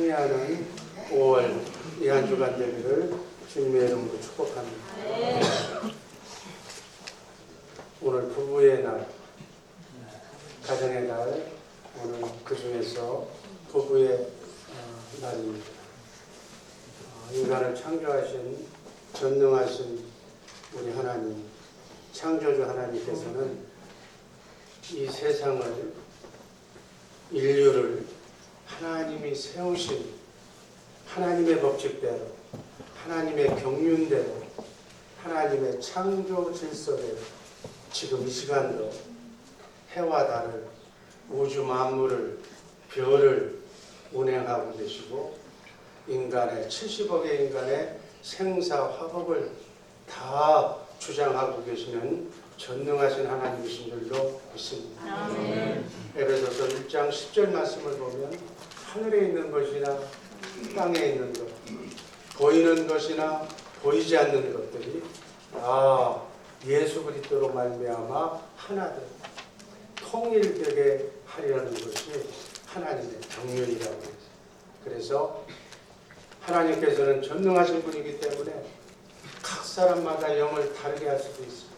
승리하는 5월 이 한 주간 되기를 주님의 이름으로 축복합니다. 오늘 부부의 날, 가정의 날, 오늘 그 중에서 부부의 날입니다. 인간을 창조하신 전능하신 우리 하나님, 창조주 하나님께서는 이 세상을, 인류를 하나님이 세우신 하나님의 법칙대로, 하나님의 경륜대로, 하나님의 창조 질서대로 지금 이 시간도 해와 달을, 우주 만물을, 별을 운행하고 계시고 인간의 70억의 인간의 생사 화복을 다 주장하고 계시는 전능하신 하나님이신 줄로 믿습니다. 에베소서 1장 10절 말씀을 보면 하늘에 있는 것이나 땅에 있는 것, 보이는 것이나 보이지 않는 것들이 다 예수 그리스도로 말미암아 하나되 통일되게 하려는 것이 하나님의 경륜이라고 해서, 그래서 하나님께서는 전능하신 분이기 때문에 각 사람마다 영을 다르게 할 수도 있습니다.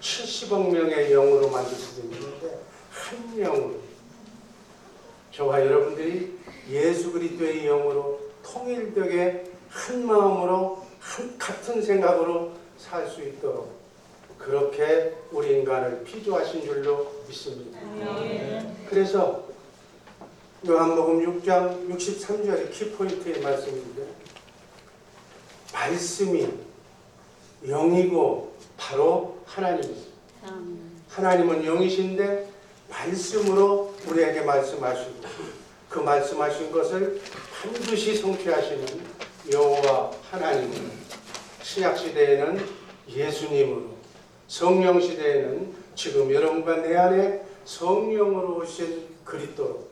70억 명의 영으로 만들 수도 있는데 한 영으로, 저와 여러분들이 예수 그리스도의 영으로 통일되게 한 마음으로 같은 생각으로 살 수 있도록 그렇게 우리 인간을 피조하신 줄로 믿습니다. 그래서 요한복음 6장 63절이 키포인트의 말씀인데, 말씀이 영이고 바로 하나님이십니다. 하나님은 영이신데 말씀으로 우리에게 말씀하시고 그 말씀하신 것을 반드시 성취하시는 여호와 하나님은 신약시대에는 예수님으로, 성령시대에는 지금 여러분과 내 안에 성령으로 오신 그리스도로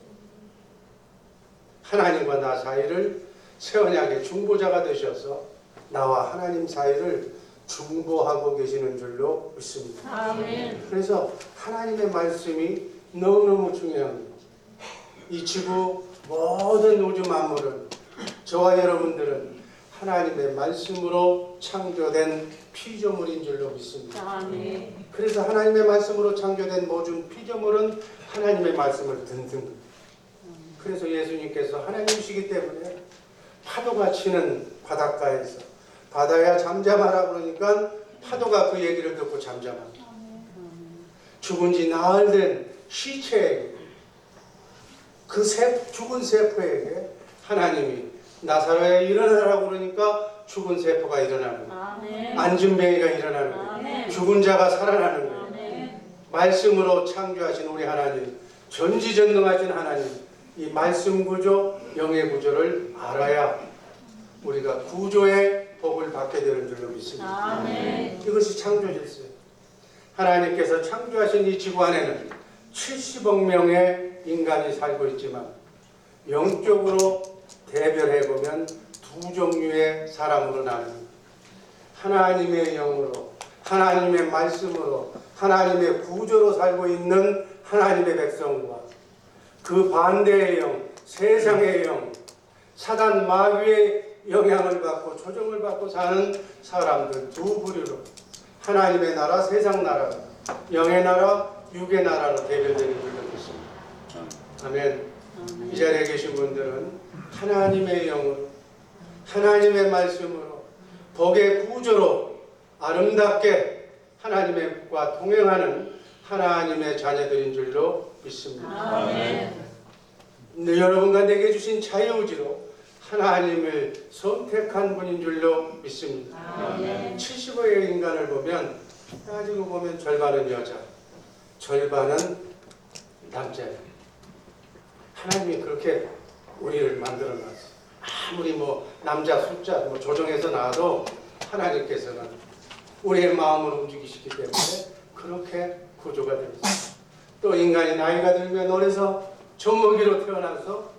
하나님과 나 사이를 새 언약의 중보자가 되셔서 나와 하나님 사이를 중보하고 계시는 줄로 믿습니다. 아멘. 그래서 하나님의 말씀이 너무너무 중요합니다. 이 지구 모든 우주 만물은, 저와 여러분들은 하나님의 말씀으로 창조된 피조물인 줄로 믿습니다. 아멘. 그래서 하나님의 말씀으로 창조된 모든 피조물은 하나님의 말씀을 듣는, 그래서 예수님께서 하나님이시기 때문에 파도가 치는 바닷가에서 바다야 잠잠하라 그러니까 파도가 그 얘기를 듣고 잠잠합니다. 죽은 지 나흘 된 시체에게, 그 죽은 세포에게 하나님이 나사로야 일어나라고 그러니까 죽은 세포가 일어나는 거예요. 안진뱅이가 일어나는 거예요. 죽은 자가 살아나는 거예요. 말씀으로 창조하신 우리 하나님, 전지전능하신 하나님, 이 말씀 구조, 영의 구조를 알아야 우리가 구조의 복을 받게 되는 줄로 믿습니다. 아멘. 이것이 창조 질서예요. 하나님께서 창조하신 이 지구 안에는 70억 명의 인간이 살고 있지만 영적으로 대별해보면 두 종류의 사람으로 나눕니다. 하나님의 영으로, 하나님의 말씀으로, 하나님의 구조로 살고 있는 하나님의 백성과 그 반대의 영, 세상의 영, 사단 마귀의 영향을 받고 조정을 받고 사는 사람들 두 부류로 하나님의 나라, 세상 나라, 영의 나라, 육의 나라로 대별되는 줄로 믿습니다. 아멘. 이 자리에 계신 분들은 하나님의 영으로, 하나님의 말씀으로, 복의 구조로 아름답게 하나님과 동행하는 하나님의 자녀들인 줄로 믿습니다. 아멘. 여러분과 내게 주신 자유의지로 하나님을 선택한 분인 줄로 믿습니다. 아멘. 70억의 인간을 보면, 따지고 보면 절반은 여자, 절반은 남자예요. 하나님이 그렇게 우리를 만들어 놨어요. 아무리 남자 숫자 조정해서 놔도 하나님께서는 우리의 마음을 움직이시기 때문에 그렇게 구조가 되어 있어요. 또 인간이 나이가 들면 어려서 젖먹이로 태어나서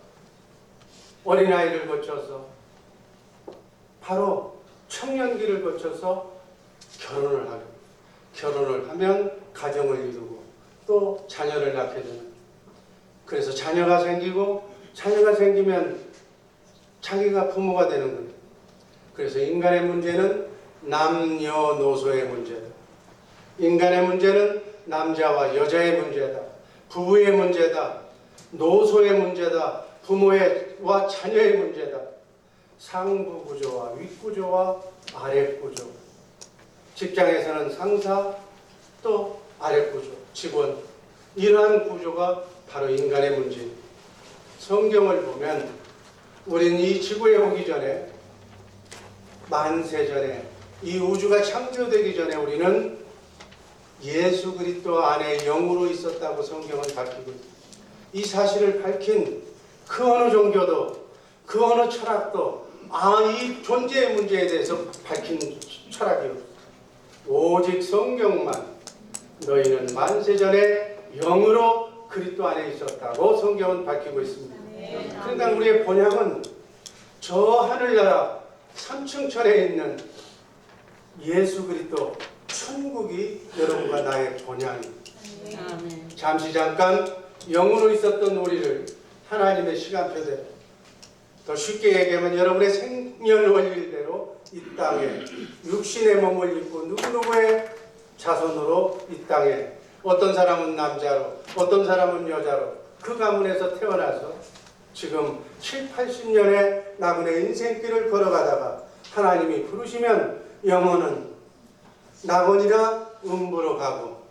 어린아이를 거쳐서 바로 청년기를 거쳐서 결혼을 하고, 결혼을 하면 가정을 이루고 또 자녀를 낳게 되는, 그래서 자녀가 생기고, 자녀가 생기면 자기가 부모가 되는 거예요. 그래서 인간의 문제는 남녀노소의 문제다. 인간의 문제는 남자와 여자의 문제다. 부부의 문제다. 노소의 문제다. 부모와 자녀의 문제다. 상부 구조와 윗구조와 아랫 구조. 직장에서는 상사 또 아랫 구조, 직원. 이러한 구조가 바로 인간의 문제입니다. 성경을 보면 우리는 이 지구에 오기 전에, 만세 전에, 이 우주가 창조되기 전에 우리는 예수 그리스도 안에 영으로 있었다고 성경은 밝히고 있습니다. 이 사실을 밝힌 그 어느 종교도, 그 어느 철학도 이 존재의 문제에 대해서 밝힌 철학이 없어요. 오직 성경만 너희는 만세전에 영으로 그리스도 안에 있었다고 성경은 밝히고 있습니다. 그러니까 우리의 본향은 저 하늘나라 3층천에 있는 예수 그리스도 천국이 여러분과 나의 본향입니다. 잠시 잠깐 영으로 있었던 우리를 하나님의 시간표대로, 더 쉽게 얘기하면 여러분의 생년 원리대로 이 땅에 육신의 몸을 입고 누구누구의 자손으로 이 땅에, 어떤 사람은 남자로 어떤 사람은 여자로 그 가문에서 태어나서 지금 7, 80년의 나그네 인생길을 걸어가다가 하나님이 부르시면 영혼은 낙원이라 음부로 가고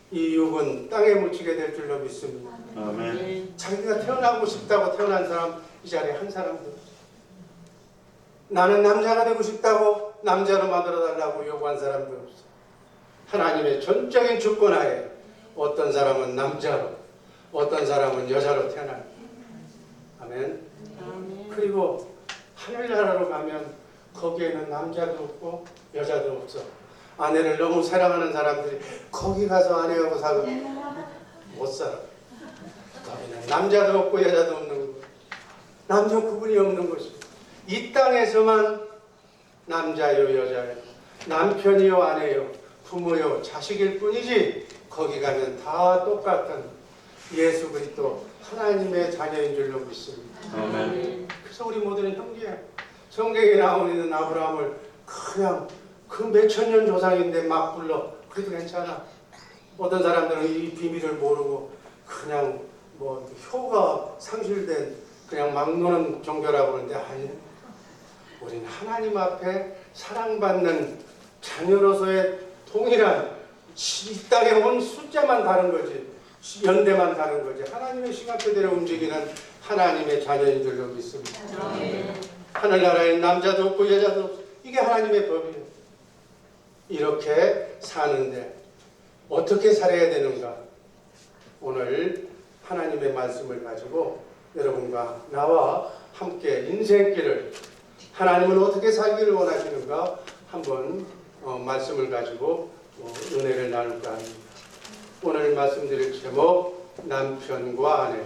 이 육은 땅에 묻히게 될 줄로 믿습니다. 아멘. 자기가 태어나고 싶다고 태어난 사람 이 자리에 한 사람도 없어요. 나는 남자가 되고 싶다고 남자로 만들어달라고 요구한 사람도 없어요. 하나님의 전적인 주권하에 어떤 사람은 남자로 어떤 사람은 여자로 태어납니다. 아멘. 그리고 하늘나라로 가면 거기에는 남자도 없고 여자도 없어. 아내를 너무 사랑하는 사람들이 거기 가서 아내하고 살고 못 살아. 거기는 남자도 없고 여자도 없는 거, 남녀 구분이 없는 것입니다. 이 땅에서만 남자요 여자요, 남편이요 아내요, 부모요 자식일 뿐이지 거기 가면 다 똑같은 예수 그리스도 하나님의 자녀인 줄로 믿습니다. 아멘. 그래서 우리 모두는 형제야. 성경에 나오는 아브라함을 그냥 그 몇천 년 조상인데 막 불러. 그래도 괜찮아. 어떤 사람들은 이 비밀을 모르고 그냥 뭐 효가 상실된 그냥 막 노는 종교라고 그러는데, 아니, 우리는 하나님 앞에 사랑받는 자녀로서의 동일한, 이 땅에 온 숫자만 다른 거지, 연대만 다른 거지, 하나님의 시간표대로 움직이는 하나님의 자녀인 줄로 믿습니다. 하늘나라에 남자도 없고 여자도 없고, 이게 하나님의 법이에요. 이렇게 사는데 어떻게 살아야 되는가? 오늘 하나님의 말씀을 가지고 여러분과 나와 함께 인생길을, 하나님은 어떻게 살기를 원하시는가 한번 말씀을 가지고 은혜를 나눌까 합니다. 오늘 말씀드릴 제목, 남편과 아내.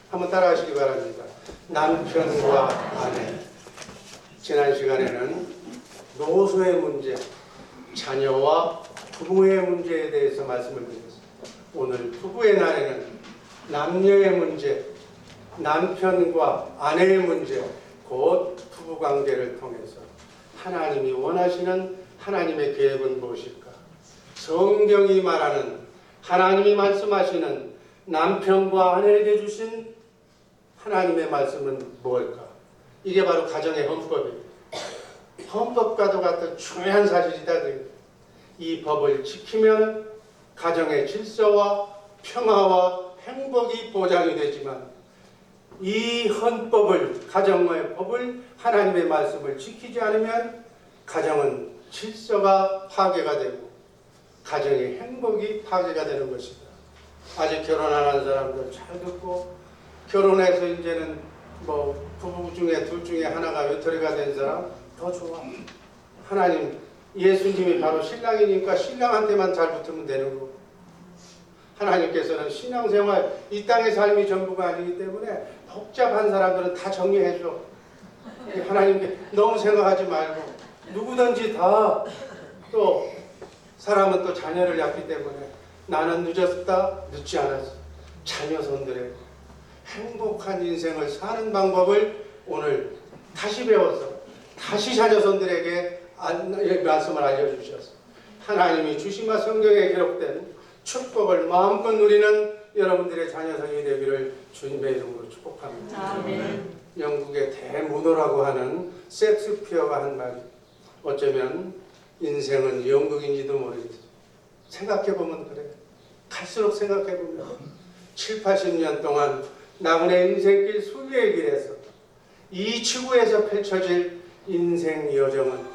한번 따라하시기 바랍니다. 남편과 아내. 지난 시간에는 노소의 문제, 자녀와 부부의 문제에 대해서 말씀을 드렸습니다. 오늘 부부의 날에는 남녀의 문제, 남편과 아내의 문제, 곧 부부관계를 통해서 하나님이 원하시는 하나님의 계획은 무엇일까? 성경이 말하는, 하나님이 말씀하시는 남편과 아내에게 주신 하나님의 말씀은 무엇일까? 이게 바로 가정의 헌법이에요. 헌법과도 같은 중요한 사실이다. 이 법을 지키면 가정의 질서와 평화와 행복이 보장이 되지만, 이 헌법을, 가정의 법을, 하나님의 말씀을 지키지 않으면 가정은 질서가 파괴가 되고 가정의 행복이 파괴가 되는 것이다. 아직 결혼 안 한 사람들 잘 듣고, 결혼해서 이제는 뭐 부부 중에 둘 중에 하나가 외톨이가 된 사람 더 좋아. 하나님, 예수님이 바로 신랑이니까 신랑한테만 잘 붙으면 되는 거고, 하나님께서는 신앙생활, 이 땅의 삶이 전부가 아니기 때문에 복잡한 사람들은 다 정리해줘. 하나님께 너무 생각하지 말고, 누구든지 다, 또 사람은 또 자녀를 낳기 때문에 나는 늦었다, 늦지 않았어. 자녀 손들에 행복한 인생을 사는 방법을 오늘 다시 배워서 다시 자녀손들에게 말씀을 알려주셔서 하나님이 주신 바 성경에 기록된 축복을 마음껏 누리는 여러분들의 자녀성이 되기를 주님의 이름으로 축복합니다. 아멘. 영국의 대문호라고 하는 섹스피어가 한 말이 어쩌면 인생은 연극인지도 모르겠어요. 생각해보면 그래. 갈수록 생각해보면 7, 80년 동안 나군의 인생길 수리의 길에서 이 지구에서 펼쳐질 인생 여정은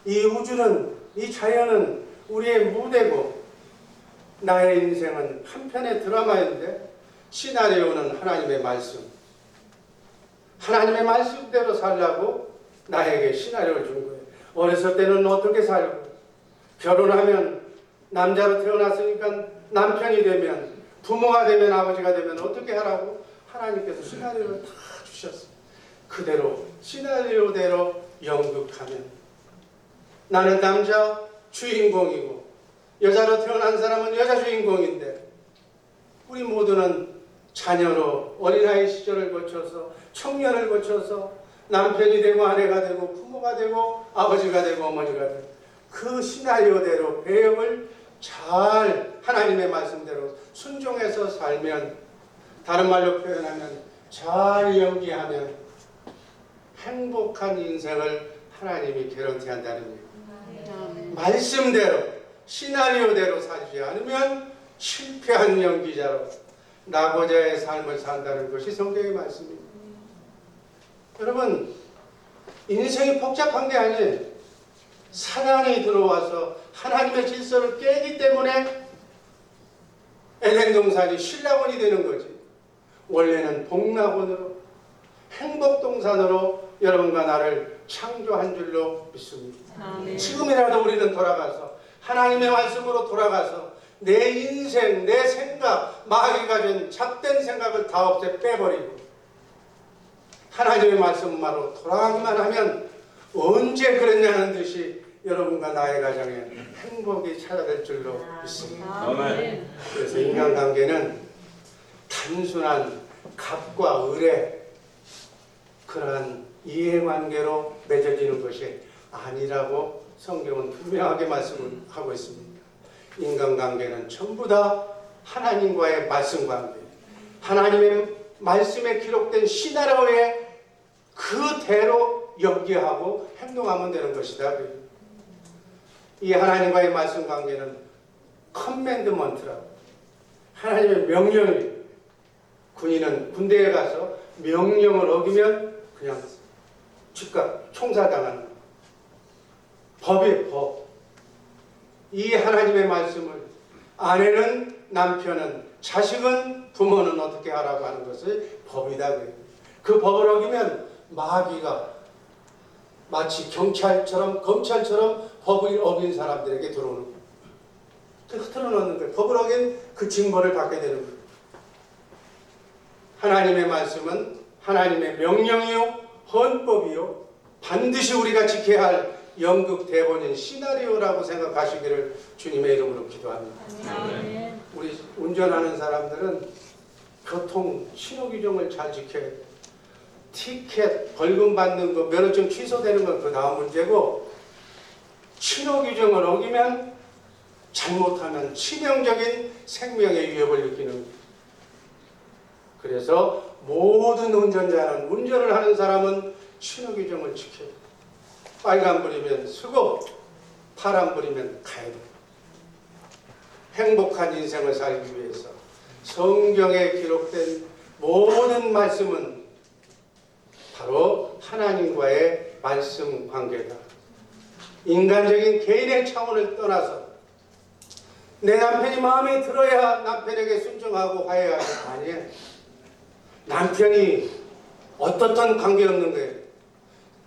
이 우주는 이 자연은 우리의 무대고 나의 인생은 한편의 드라마인데 시나리오는 하나님의 말씀. 하나님의 말씀대로 살라고 나에게 시나리오를 준 거예요. 어렸을 때는 어떻게 살고 결혼하면 남자로 태어났으니까 남편이 되면 부모가 되면 아버지가 되면 어떻게 하라고 하나님께서 시나리오를 다 주셨어요. 그대로 시나리오대로 연극하면 나는 남자 주인공이고 여자로 태어난 사람은 여자 주인공인데 우리 모두는 자녀로 어린아이 시절을 거쳐서 청년을 거쳐서 남편이 되고 아내가 되고 부모가 되고 아버지가 되고 어머니가 되고 그 시나리오대로 배역을 잘 하나님의 말씀대로 순종해서 살면 다른 말로 표현하면 잘 연기하면 행복한 인생을 하나님이 개런티한다는 얘기예요. 말씀대로 시나리오대로 살지 않으면 실패한 연기자로 낙오자의 삶을 산다는 것이 성경의 말씀입니다. 여러분 인생이 복잡한 게 아니에요. 사단이 들어와서 하나님의 질서를 깨기 때문에 에덴 동산이 신라곤이 되는 거지. 원래는 복락원으로 행복동산으로 여러분과 나를 창조한 줄로 믿습니다. 아멘. 지금이라도 우리는 돌아가서 하나님의 말씀으로 돌아가서 내 인생, 내 생각, 마귀가 준 잡된 생각을 다 없애 빼버리고 하나님의 말씀만으로 돌아가기만 하면 언제 그랬냐는 듯이 여러분과 나의 가정에 행복이 찾아될 줄로 믿습니다. 아멘. 그래서 인간관계는 단순한 갑과 을의 그러한 이해관계로 맺어지는 것이 아니라고 성경은 분명하게 말씀을 하고 있습니다. 인간관계는 전부 다 하나님과의 말씀관계, 하나님의 말씀에 기록된 시나리오에 그대로 연기하고 행동하면 되는 것이다. 이 하나님과의 말씀관계는 커맨드먼트라고 하나님의 명령이 군인은 군대에 가서 명령을 어기면 그냥 즉각 총살당하는 법이에요. 법. 이 하나님의 말씀을 아내는 남편은 자식은 부모는 어떻게 하라고 하는 것을 법이다 그래요. 그 법을 어기면 마귀가 마치 경찰처럼 검찰처럼 법을 어긴 사람들에게 들어오는 거예요. 흐트러 놓는 거예요. 법을 어긴 그 징벌을 받게 되는 거예요. 하나님의 말씀은 하나님의 명령이요 헌법이요 반드시 우리가 지켜야 할 연극 대본인 시나리오라고 생각하시기를 주님의 이름으로 기도합니다. 아멘. 우리 운전하는 사람들은 교통 신호 규정을 잘 지켜야 돼요. 티켓 벌금 받는 거 면허증 취소되는 건 그 다음 문제고 신호 규정을 어기면 잘못하면 치명적인 생명의 위협을 느끼는 거예요. 그래서 모든 운전자는 운전을 하는 사람은 신호 규정을 지켜야 돼요. 빨간불이면 서고 파란불이면 가야 돼요. 행복한 인생을 살기 위해서 성경에 기록된 모든 말씀은 바로 하나님과의 말씀 관계다. 인간적인 개인의 차원을 떠나서 내 남편이 마음에 들어야 남편에게 순종하고 화해하는 거 아니에요. 남편이 어떻든 관계없는 거예요.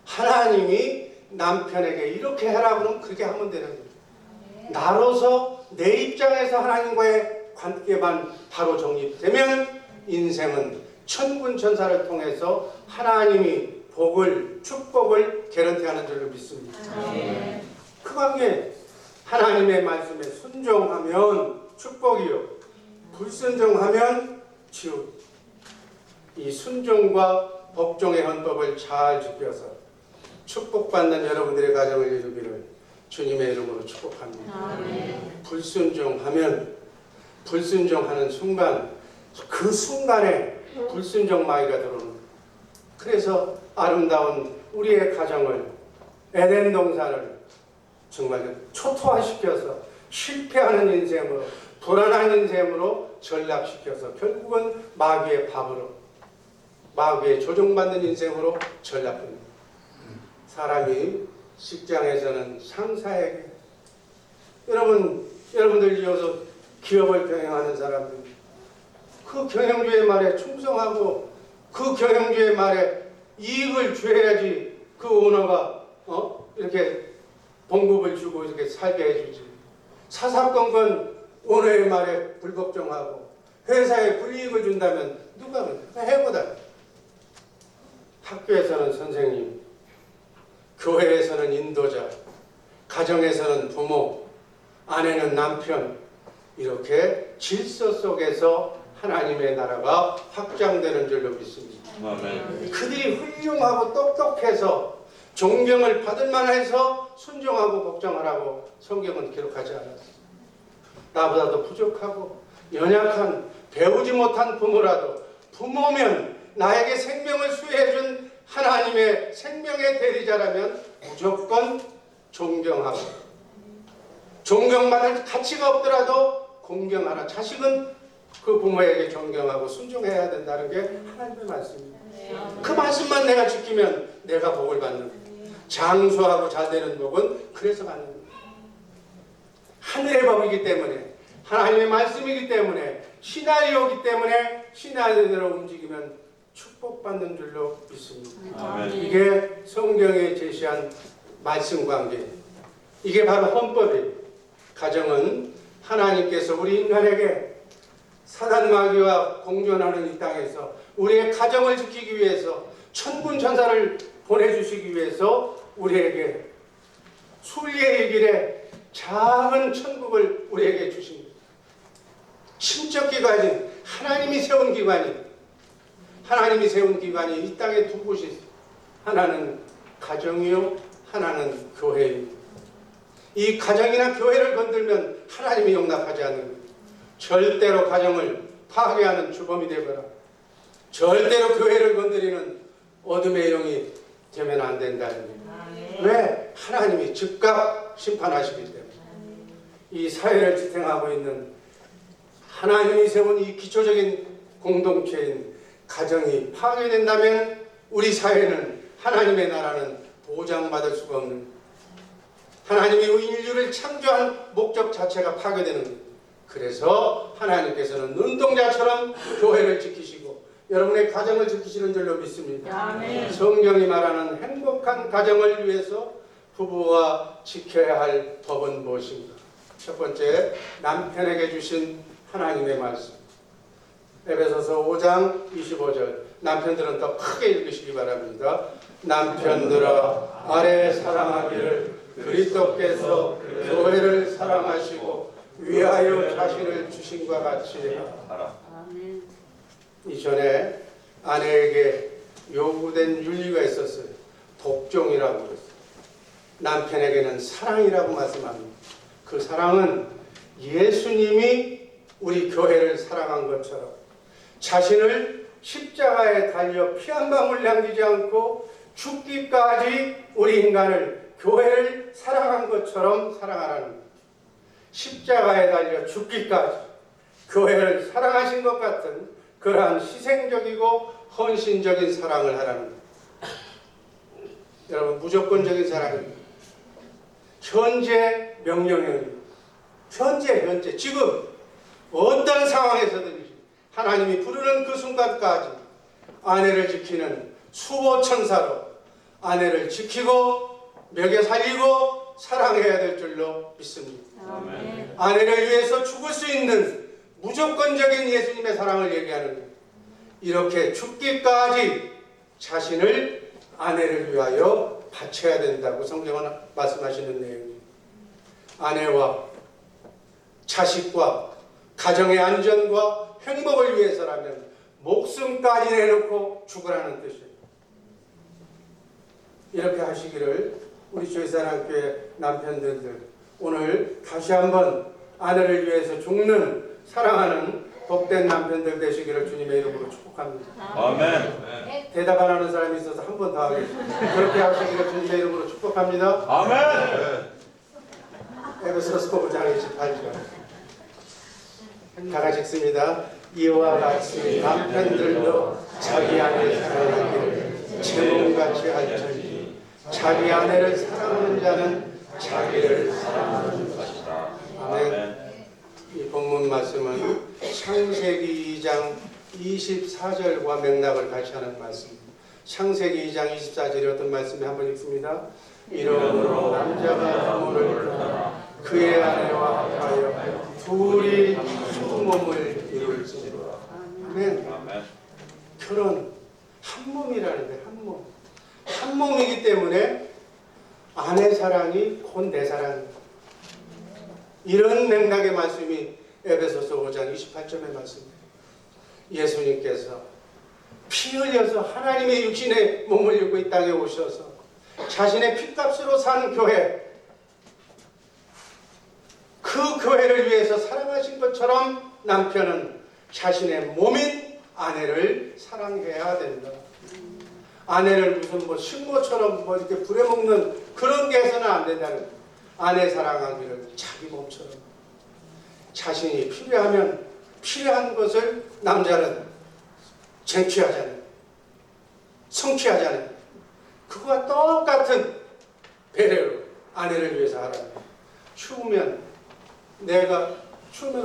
하나님이 남편에게 이렇게 하라고 그러면 그렇게 하면 되는 거예요. 나로서 내 입장에서 하나님과의 관계만 바로 정립되면 인생은 천군천사를 통해서 하나님이 복을 축복을 개런티하는 줄로 믿습니다. 그 관계 하나님의 말씀에 순종하면 축복이요 불순종하면 지옥. 이 순종과 복종의 헌법을 잘 지켜서 축복받는 여러분들의 가정을 이루기를 주님의 이름으로 축복합니다. 아멘. 불순종하는 순간, 그 순간에 불순종 마귀가 들어오는 거예요. 그래서 아름다운 우리의 가정을, 에덴 동산을 정말 초토화시켜서 실패하는 인생으로, 불안한 인생으로 전락시켜서 결국은 마귀의 밥으로, 마귀의 조종받는 인생으로 전락합니다. 사람이 직장에서는 상사에게, 여러분들 이어서 기업을 경영하는 사람들, 그 경영주의 말에 충성하고 그 경영주의 말에 이익을 줘야지 그 오너가 이렇게 봉급을 주고 이렇게 살게 해주지. 사사건건 오너의 말에 불복종하고 회사에 불이익을 준다면 누가 해보다. 학교에서는 선생님, 교회에서는 인도자, 가정에서는 부모, 아내는 남편, 이렇게 질서 속에서 하나님의 나라가 확장되는 줄로 믿습니다. 아멘. 그들이 훌륭하고 똑똑해서 존경을 받을 만해서 순종하고 복종하라고 성경은 기록하지 않았습니다. 나보다도 부족하고 연약한, 배우지 못한 부모라도 부모면 나에게 생명을 수혜해준 하나님의 생명의 대리자라면 무조건 존경하고, 존경받을 가치가 없더라도 공경하라. 자식은 그 부모에게 존경하고 순종해야 된다는 게 하나님의 말씀입니다. 그 말씀만 내가 지키면 내가 복을 받는 거예요. 장수하고 잘 되는 복은 그래서 받는 거예요. 하늘의 법이기 때문에, 하나님의 말씀이기 때문에, 시나리오이기 때문에 시나리오대로 움직이면 축복받는 줄로 믿습니다. 아멘. 이게 성경에 제시한 말씀 관계, 이게 바로 헌법이에요. 가정은 하나님께서 우리 인간에게 사단 마귀와 공존하는 이 땅에서 우리의 가정을 지키기 위해서 천군 천사를 보내주시기 위해서 우리에게 순리의 길에 작은 천국을 우리에게 주십니다. 신적 기관인 하나님이 세운 기관이, 하나님이 세운 기관이 이 땅에 두 곳이 있어요. 하나는 가정이요, 하나는 교회입니다. 이 가정이나 교회를 건들면 하나님이 용납하지 않는 거예요. 절대로 가정을 파괴하는 주범이 되거나 절대로 교회를 건드리는 어둠의 영이 되면 안 된다는 거예요. 왜? 하나님이 즉각 심판하시기 때문에. 이 사회를 지탱하고 있는 하나님이 세운 이 기초적인 공동체인 가정이 파괴된다면 우리 사회는, 하나님의 나라는 보장받을 수가 없는 거예요. 하나님이 인류를 창조한 목적 자체가 파괴되는 거예요. 그래서 하나님께서는 눈동자처럼 교회를 지키시고 여러분의 가정을 지키시는 줄로 믿습니다. 아멘. 성경이 말하는 행복한 가정을 위해서 부부가 지켜야 할 법은 무엇인가? 첫 번째, 남편에게 주신 하나님의 말씀. 에베소서 5장 25절. 남편들은 더 크게 읽으시기 바랍니다. 남편들아 아내 사랑하기를 그리스도께서 교회를 사랑하시고 위하여 자신을 주신과 같이 하라. 아멘. 이전에 아내에게 요구된 윤리가 있었어요. 복종이라고 그랬어요. 남편에게는 사랑이라고 말씀합니다. 그 사랑은 예수님이 우리 교회를 사랑한 것처럼 자신을 십자가에 달려 피 한 방울 남기지 않고 죽기까지 우리 인간을, 교회를 사랑한 것처럼 사랑하라는 거예요. 십자가에 달려 죽기까지 교회를 사랑하신 것 같은 그러한 희생적이고 헌신적인 사랑을 하라는 거예요. 여러분, 무조건적인 사랑입니다. 현재 명령입니다. 현재 지금 어떤 상황에서든지 하나님이 부르는 그 순간까지 아내를 지키는 수호천사로 아내를 지키고 먹여 살리고 사랑해야 될 줄로 믿습니다. 아멘. 아내를 위해서 죽을 수 있는 무조건적인 예수님의 사랑을 얘기하는 거예요. 이렇게 죽기까지 자신을 아내를 위하여 바쳐야 된다고 성경은 말씀하시는 내용입니다. 아내와 자식과 가정의 안전과 행복을 위해서라면 목숨까지 내놓고 죽으라는 뜻이에요. 이렇게 하시기를 우리 주의사랑교회 남편들 오늘 다시 한번 아내를 위해서 죽는 사랑하는 복된 남편들 되시기를 주님의 이름으로 축복합니다. 아멘. 대답 안 하는 사람이 있어서 한 번 더 하겠습니다. 그렇게 하시기를 주님의 이름으로 축복합니다. 아멘. 에베소서 5장 28절 다 같이 읽습니다. 이와 같이 남편들도 자기 아내 사랑하기를 제 몸같이 할지니 자기 아내를 사랑하는 자는 자기를 사랑하는 것이다. 아멘. 이 본문 말씀은 창세기 2장 24절과 맥락을 같이 하는 말씀입니다. 창세기 2장 24절이 어떤 말씀이 한번 읽습니다. 이러므로 남자가 부모를 떠나 그의 아내와 합하여 둘이 한 몸을 이룰지니라. 아멘. 결혼 한 몸이라는 거예요. 한 몸. 한 몸이기 때문에 아내 사랑이 곧 내 사랑입니다. 이런 맥락의 말씀이 에베소서 5장 28절의 말씀입니다. 예수님께서 피 흘려서 하나님의 육신의 몸을 입고 이 땅에 오셔서 자신의 피값으로 산 교회, 그 교회를 위해서 사랑하신 것처럼 남편은 자신의 몸인 아내를 사랑해야 된다. 아내를 무슨 뭐 식모처럼 뭐 이렇게 부려먹는 그런 게 해서는 안 된다는 거예요. 아내 사랑하기를 자기 몸처럼 자신이 필요하면 필요한 것을 남자는 쟁취하잖아요. 성취하잖아요. 그거와 똑같은 배려로 아내를 위해서 하라는 거예요. 추우면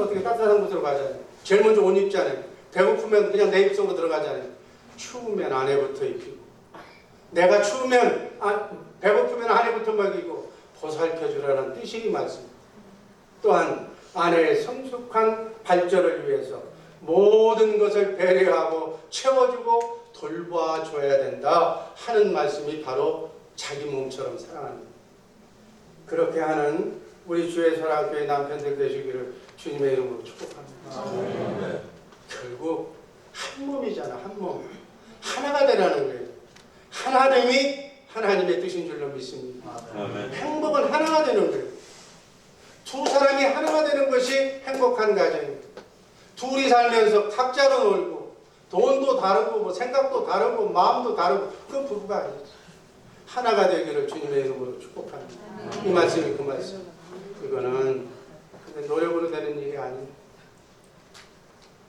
어떻게 따뜻한 곳으로 가잖아요. 제일 먼저 옷 입잖아요. 배고프면 그냥 내 입속으로 들어가잖아요. 추우면 아내부터 입히고 내가 추우면 배고프면 아내부터 먹이고 보살펴주라는 뜻이 이 말씀. 또한 아내의 성숙한 발전을 위해서 모든 것을 배려하고 채워주고 돌봐줘야 된다 하는 말씀이 바로 자기 몸처럼 사랑합니다. 그렇게 하는 우리 주의 사랑교회 남편들 되시기를 주님의 이름으로 축복합니다. 결국 한 몸이잖아. 한 몸. 하나가 되라는 거예요. 하나됨이 하나님의 뜻인 줄로 믿습니다. 행복은 하나가 되는 거예요. 두 사람이 하나가 되는 것이 행복한 가정입니다. 둘이 살면서 각자로 놀고 돈도 다르고 뭐 생각도 다르고 마음도 다르고 그건 부부가 아니죠. 하나가 되기를 주님의 이름으로 축복합니다. 이 말씀이 그 말씀. 이거는 노력으로 되는 일이 아닙니다.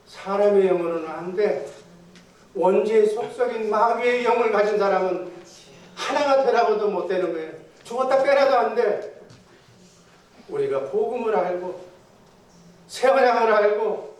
사람의 영으로는 안 돼. 원죄의 속썩인 마귀의 영을 가진 사람은 하나가 되라고도 못 되는 거예요. 죽었다 깨라도 안 돼. 우리가 복음을 알고 세원양을 알고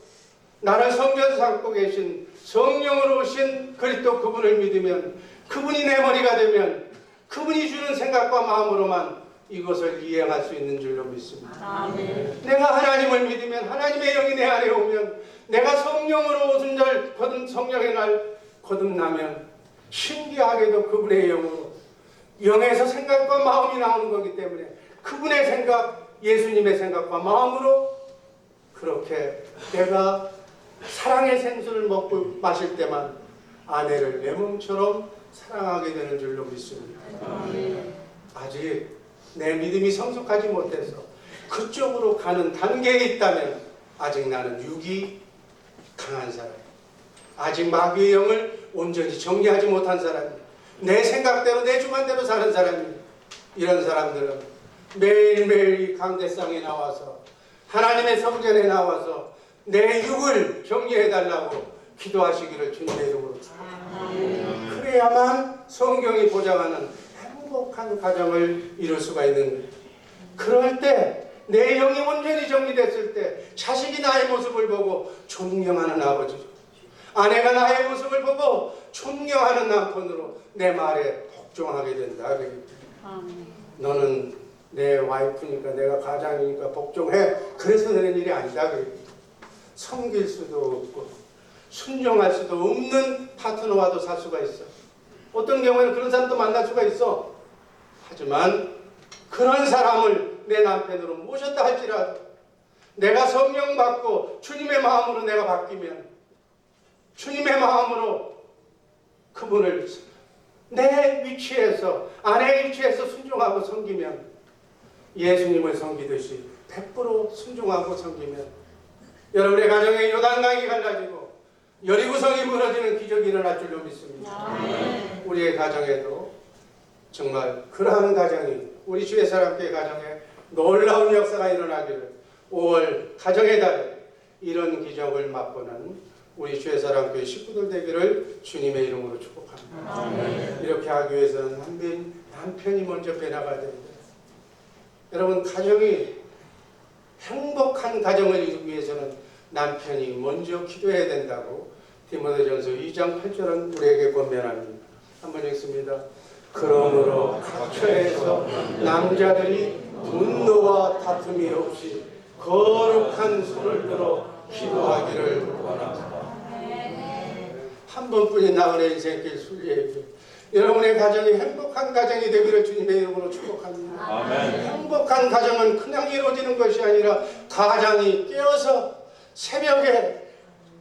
나를 성전 삼고 계신 성령으로 오신 그리스도 그분을 믿으면 그분이 내 머리가 되면 그분이 주는 생각과 마음으로만 이것을 이행할 수 있는 줄로 믿습니다. 아멘. 내가 하나님을 믿으면 하나님의 영이 내 안에 오면 내가 성령으로 오순절 성령의 날 거듭나면 신기하게도 그분의 영으로 영에서 생각과 마음이 나오는 거기 때문에 그분의 생각, 예수님의 생각과 마음으로 그렇게 내가 사랑의 생수를 먹고 마실 때만 아내를 내 몸처럼 사랑하게 되는 줄로 믿습니다. 아직 내 믿음이 성숙하지 못해서 그쪽으로 가는 단계에 있다면 아직 나는 육이 강한 사람, 아직 마귀의 영을 온전히 정리하지 못한 사람이, 내 생각대로 내 주관대로 사는 사람이, 이런 사람들은 매일매일 이 강대상에 나와서 하나님의 성전에 나와서 내 육을 정리해달라고 기도하시기를 주님의 이름으로 그래야만 성경이 보장하는 행복한 가정을 이룰 수가 있는 거예요. 그럴 때 내 영이 온전히 정리됐을 때 자식이 나의 모습을 보고 존경하는 아버지로, 아내가 나의 모습을 보고 존경하는 남편으로 내 말에 복종하게 된다. 너는 내 와이프니까 내가 가장이니까 복종해. 그래서 되는 일이 아니다. 섬길 수도 없고 순종할 수도 없는 파트너와도 살 수가 있어. 어떤 경우에는 그런 사람도 만날 수가 있어. 하지만 그런 사람을 내 남편으로 모셨다 할지라도 내가 성령 받고 주님의 마음으로 내가 바뀌면 주님의 마음으로 그분을 내 위치에서, 아내의 위치에서 순종하고 섬기면, 예수님을 섬기듯이 100% 순종하고 섬기면 여러분의 가정에 요단강이 갈라지고 여리고성이 무너지는 기적이 일어날 줄로 믿습니다. 우리의 가정에도 정말 그러한 가정이, 우리 주의 사람께 가정에 놀라운 역사가 일어나기를 5월 가정의 달에 이런 기적을 맛보는 우리 주의 사람교회 식구들 되기를 주님의 이름으로 축복합니다. 이렇게 하기 위해서는 남편이 먼저 변화가 됩니다. 여러분, 가정이 행복한 가정을 이루기 위해서는 남편이 먼저 기도해야 된다고 디모데전서 2장 8절은 우리에게 권면합니다. 한번 읽습니다. 그러므로 각처에서 남자들이 분노와 다툼이 없이 거룩한 손을 들어 기도하기를 원합니다. 한 번뿐인 나그네 인생길 순례에게 여러분의 가정이 행복한 가정이 되기를 주님의 이름으로 축복합니다. 아멘. 행복한 가정은 그냥 이루어지는 것이 아니라 가장이 깨어서 새벽에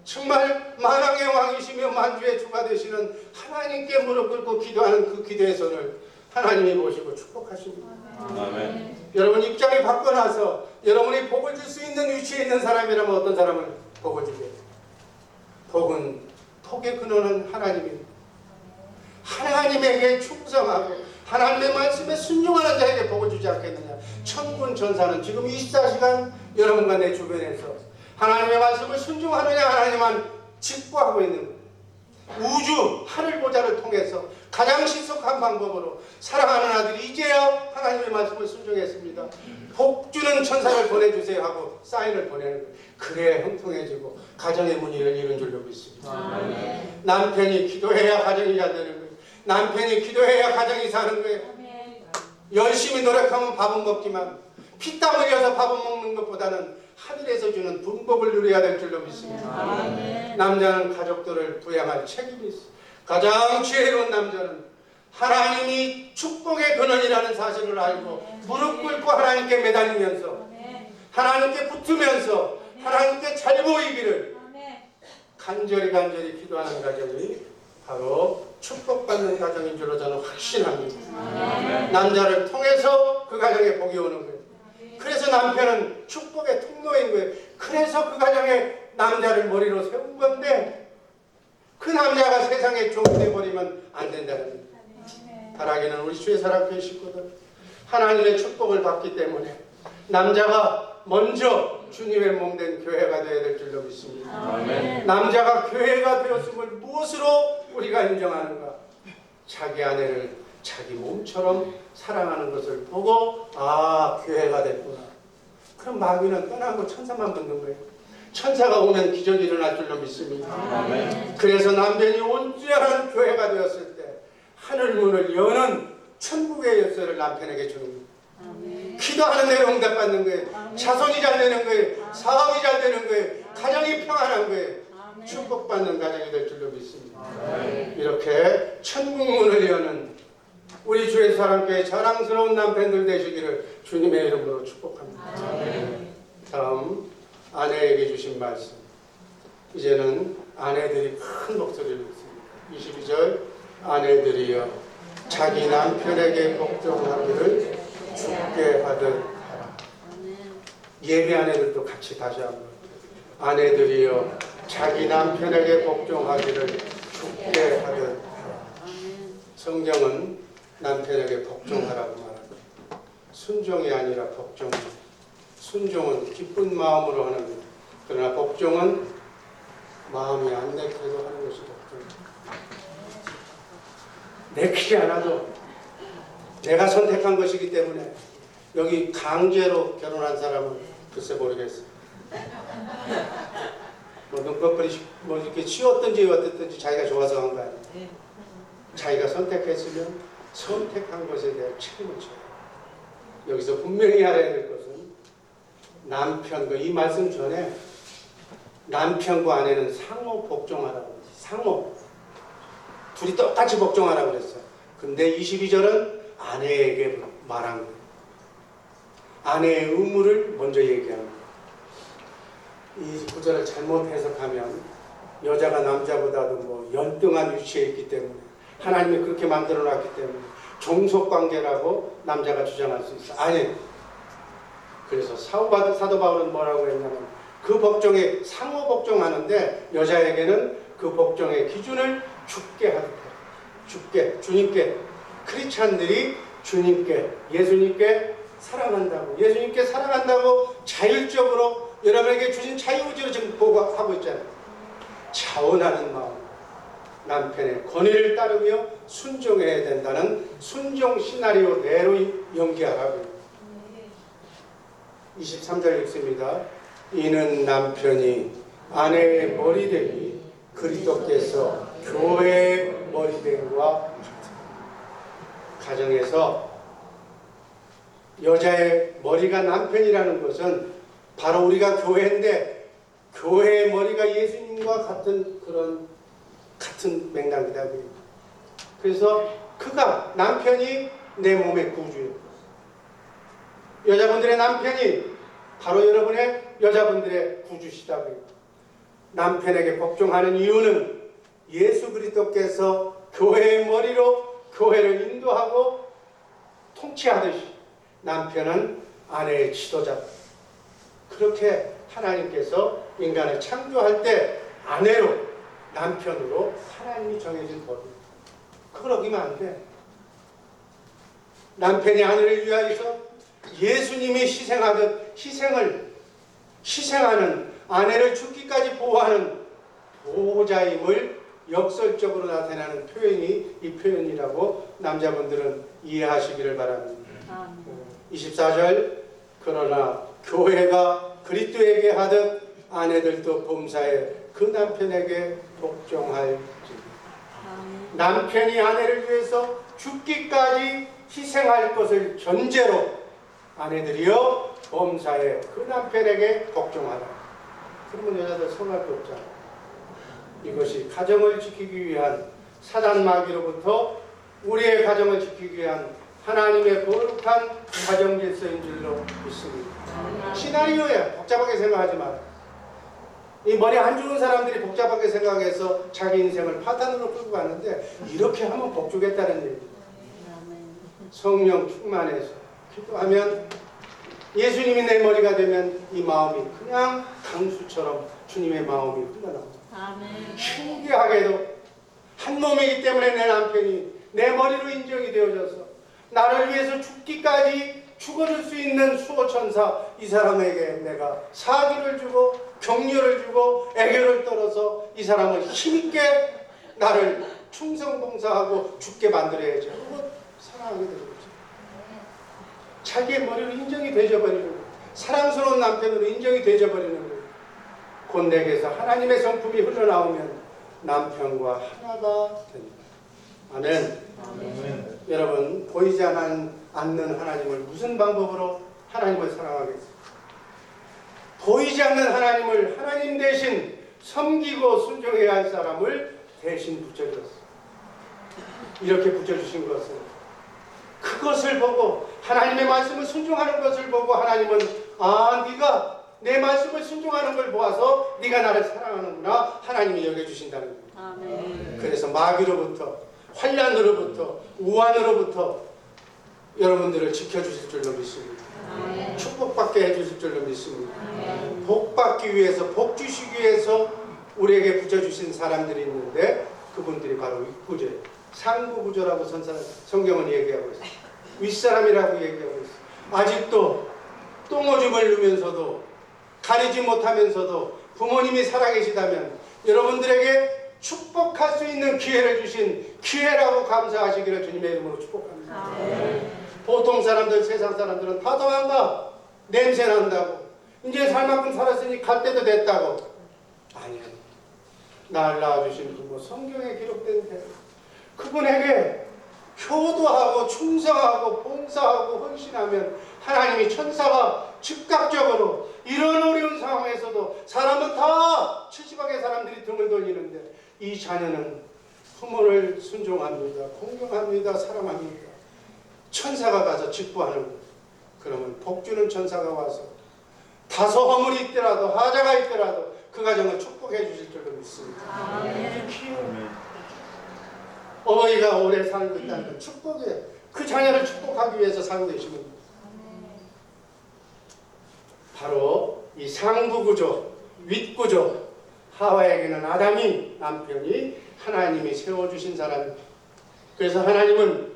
정말 만왕의 왕이시며 만주의 주가 되시는 하나님께 무릎 꿇고 기도하는 그 기도의 손을 하나님이 보시고 축복하십니다. 아멘. 여러분 입장이 바꿔놔서 여러분이 복을 줄 수 있는 위치에 있는 사람이라면 어떤 사람을 복을 주겠어요? 복의 근원은 하나님입니다. 하나님에게 충성하고 하나님의 말씀에 순종하는 자에게 복을 주지 않겠느냐. 천군 천사는 지금 24시간 여러분과 내 주변에서 하나님의 말씀을 순종하느냐 하나님만 직구하고 있는 거예요. 우주 하늘 보좌를 통해서 가장 신속한 방법으로 사랑하는 아들이 이제야 하나님의 말씀을 순종했습니다. 복 주는 천사를 보내주세요 하고 사인을 보내는 거예요. 그래 형통해지고 가정의 문이 열리는 줄로 믿습니다. 남편이 기도해야 가정이 잘 되는 거예요. 남편이 기도해야 가정이 사는 거예요. 열심히 노력하면 밥은 먹지만 피땀 흘려서 밥은 먹는 것보다는 하늘에서 주는 분복을 누려야 될 줄로 믿습니다. 남자는 가족들을 부양할 책임이 있어요. 가장 지혜로운 남자는 하나님이 축복의 근원이라는 사실을 알고 무릎 꿇고 하나님께 매달리면서 하나님께 붙으면서 하나님께 잘 보이기를 간절히 기도하는 가정이 바로 축복받는 가정인 줄로 저는 확신합니다. 남자를 통해서 그 가정에 복이 오는 거예요. 그래서 남편은 축복의 통로인 거예요. 그래서 그 가정에 남자를 머리로 세운 건데 그 남자가 세상에 종이 되어버리면 안 된다는 거예요. 바라기는 우리 주의 사랑교회 식구들 하나님의 축복을 받기 때문에 남자가 먼저 주님의 몸된 교회가 되어야 될 줄로 믿습니다. 아멘. 남자가 교회가 되었음을 무엇으로 우리가 인정하는가? 자기 아내를 자기 몸처럼 사랑하는 것을 보고 교회가 됐구나. 그럼 마귀는 떠나고 천사만 붙는 거예요. 천사가 오면 기적이 일어날 줄로 믿습니다. 아멘. 그래서 남편이 온전한 교회가 되었을 때 하늘 문을 여는 천국의 열쇠를 남편에게 주는 거예요. 기도하는 대로 응답받는 거예요. 자손이 잘 되는 거예요. 사업이 잘 되는 거예요. 가정이 평안한 거예요. 축복받는 가정이 될 줄로 믿습니다. 이렇게 천국 문을 여는 우리 주의 사랑교회 자랑스러운 남편들 되시기를 주님의 이름으로 축복합니다. 다음 아내에게 주신 말씀. 이제는 아내들이 큰 목소리를 듣습니다. 22절 아내들이여 자기 남편에게 복종하기를 주께 하듯 하라. 예배 아내들도 같이 다시 한번 아내들이여 자기 남편에게 복종하기를 주께 하듯 하라. 성경은 남편에게 복종하라고 말합니다. 순종이 아니라 복종. 순종은 기쁜 마음으로 하는 것. 그러나 복종은 마음이 안 내켜도 하는 것이 복종입니다. 내키지 않아도 내가 선택한 것이기 때문에 여기 강제로 결혼한 사람은 글쎄 모르겠어요. 눈꺼풀이 이렇게 치웠든지 어땠든지 자기가 좋아서 한 거 아니에요. 자기가 선택했으면 선택한 것에 대한 책임을 져요. 여기서 분명히 알아야 될 것은 남편과 이 말씀 전에 남편과 아내는 상호 복종하라고 그랬어요. 상호. 둘이 똑같이 복종하라고 그랬어요. 근데 22절은 아내에게 말한 거예요. 아내의 의무를 먼저 얘기하는 거예요. 이 구절을 잘못 해석하면 여자가 남자보다도 연등한 위치에 있기 때문에 하나님이 그렇게 만들어 놨기 때문에 종속관계라고 남자가 주장할 수 있어. 아니, 그래서 사도 바울은 뭐라고 했냐면 그 복종에 상호 복종하는데 여자에게는 그 복종의 기준을 주께 하듯 해. 주께, 주님께. 크리스찬들이 주님께, 예수님께 사랑한다고, 예수님께 사랑한다고 자율적으로 여러분에게 주신 자유의지로 지금 보고하고 있잖아요. 자원하는 마음, 남편의 권위를 따르며 순종해야 된다는 순종 시나리오대로 연기하라고요. 23절 읽습니다. 이는 남편이 아내의 머리됨이 그리스도께서 교회의 머리됨과 같으니. 가정에서 여자의 머리가 남편이라는 것은 바로 우리가 교회인데 교회의 머리가 예수님과 같은 그런 같은 맥락이다. 그래서 그가 남편이 내 몸의 구주예요. 여자분들의 남편이 바로 여러분의 여자분들의 구주시다고요. 남편에게 복종하는 이유는 예수 그리스도께서 교회의 머리로 교회를 인도하고 통치하듯이 남편은 아내의 지도자. 그렇게 하나님께서 인간을 창조할 때 아내로 남편으로 하나님이 정해진 법이에요. 그걸 어기면 안 돼. 남편이 아내를 위하여서 예수님이 희생하는 아내를 죽기까지 보호하는 보호자임을 역설적으로 나타내는 표현이 이 표현이라고 남자분들은 이해하시기를 바랍니다. 24절 그러나 교회가 그리스도에게 하듯 아내들도 범사에 그 남편에게 복종할지. 남편이 아내를 위해서 죽기까지 희생할 것을 전제로 아내들이여 범사에 그 남편에게 복종하라. 그러면 여자들 성할 게 없잖아. 이것이 가정을 지키기 위한 사단 마귀로부터 우리의 가정을 지키기 위한 하나님의 거룩한 가정 질서인 줄로 믿습니다. 시나리오야. 복잡하게 생각하지 마라. 이 머리 안 좋은 사람들이 복잡하게 생각해서 자기 인생을 파탄으로 끌고 갔는데 이렇게 하면 복주겠다는 얘기예요. 성령 충만해서 기도하면 예수님이 내 머리가 되면 이 마음이 그냥 강수처럼 주님의 마음이 흘러나옵니다. 신기하게도 한 몸이기 때문에 내 남편이 내 머리로 인정이 되어져서 나를 위해서 죽기까지 죽어줄 수 있는 수호천사 이 사람에게 내가 사기를 주고 격려를 주고 애교를 떨어서 이 사람을 힘있게 나를 충성봉사하고 죽게 만들어야지. 그거 사랑하게 되는 거죠. 자기의 머리로 인정이 되져버리는 거예요. 사랑스러운 남편으로 인정이 되져버리는 거예요. 곧 내게서 하나님의 성품이 흘러나오면 남편과 하나가 됩니다. 아멘. 아멘. 여러분 보이지 않는 하나님을 무슨 방법으로 하나님을 사랑하겠어요? 보이지 않는 하나님을 하나님 대신 섬기고 순종해야 할 사람을 대신 붙여줬어요. 이렇게 붙여주신 것은 그것을 보고 하나님의 말씀을 순종하는 것을 보고 하나님은 네가 내 말씀을 순종하는 걸 보아서 네가 나를 사랑하는구나 하나님이 여겨주신다는 거예요. 아멘. 그래서 마귀로부터 환난으로부터 우환으로부터 여러분들을 지켜주실 줄로 믿습니다. 아멘. 축복받게 해주실 줄로 믿습니다. 아멘. 복받기 위해서 복 주시기 위해서 우리에게 붙여주신 사람들이 있는데 그분들이 바로 윗구조예요. 상부구조라고 성경은 얘기하고 있어요. 윗사람이라고 얘기하고 있어요. 아직도 똥오줌을 누면서도 가리지 못하면서도 부모님이 살아계시다면 여러분들에게 축복할 수 있는 기회를 주신 기회라고 감사하시기를 주님의 이름으로 축복합니다. 아멘. 보통 사람들, 세상 사람들은 다 도망가. 냄새 난다고. 이제 살 만큼 살았으니 갈 때도 됐다고. 아니요. 날 낳아주신 부모, 성경에 기록된 대로 그분에게 효도하고 충성하고 봉사하고 헌신하면 하나님이 천사가 즉각적으로 이런 어려운 상황에서도 사람은 다 70억의 사람들이 등을 돌리는데 이 자녀는 부모를 순종합니다. 공경합니다. 사랑합니다. 천사가 가서 직보하는 거예요. 그러면 복주는 천사가 와서 다소 허물이 있더라도 하자가 있더라도 그 가정을 축복해 주실 줄로 믿습니다. 아멘. 어머니가 오래 살고 있다는 건 축복이에요. 그 자녀를 축복하기 위해서 살고 계시는 거예요. 바로 이 상부구조, 윗구조, 하와에게는 아담이, 남편이 하나님이 세워주신 사람입니다. 그래서 하나님은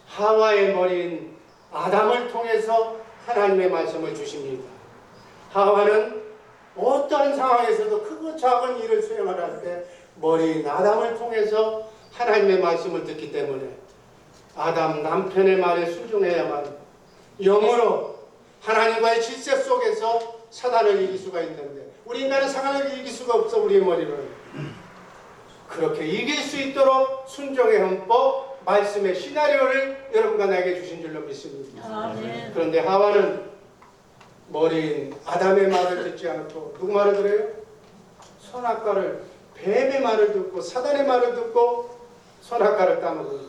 하와의 머리인 아담을 통해서 하나님의 말씀을 주십니다. 하와는 어떠한 상황에서도 크고 작은 일을 수행할 때 머리인 아담을 통해서 하나님의 말씀을 듣기 때문에 아담 남편의 말에 순종해야만 영으로 하나님과의 질서 속에서 사단을 이길 수가 있는데 우리 인간은 사단을 이길 수가 없어. 우리의 머리는 그렇게 이길 수 있도록 순종의 헌법 말씀의 시나리오를 여러분과 나에게 주신 줄로 믿습니다. 아멘. 그런데 하와는 머리인 아담의 말을 듣지 않고 누구 말을 들어요? 선악과를 뱀의 말을 듣고 사단의 말을 듣고 선악과를 따먹은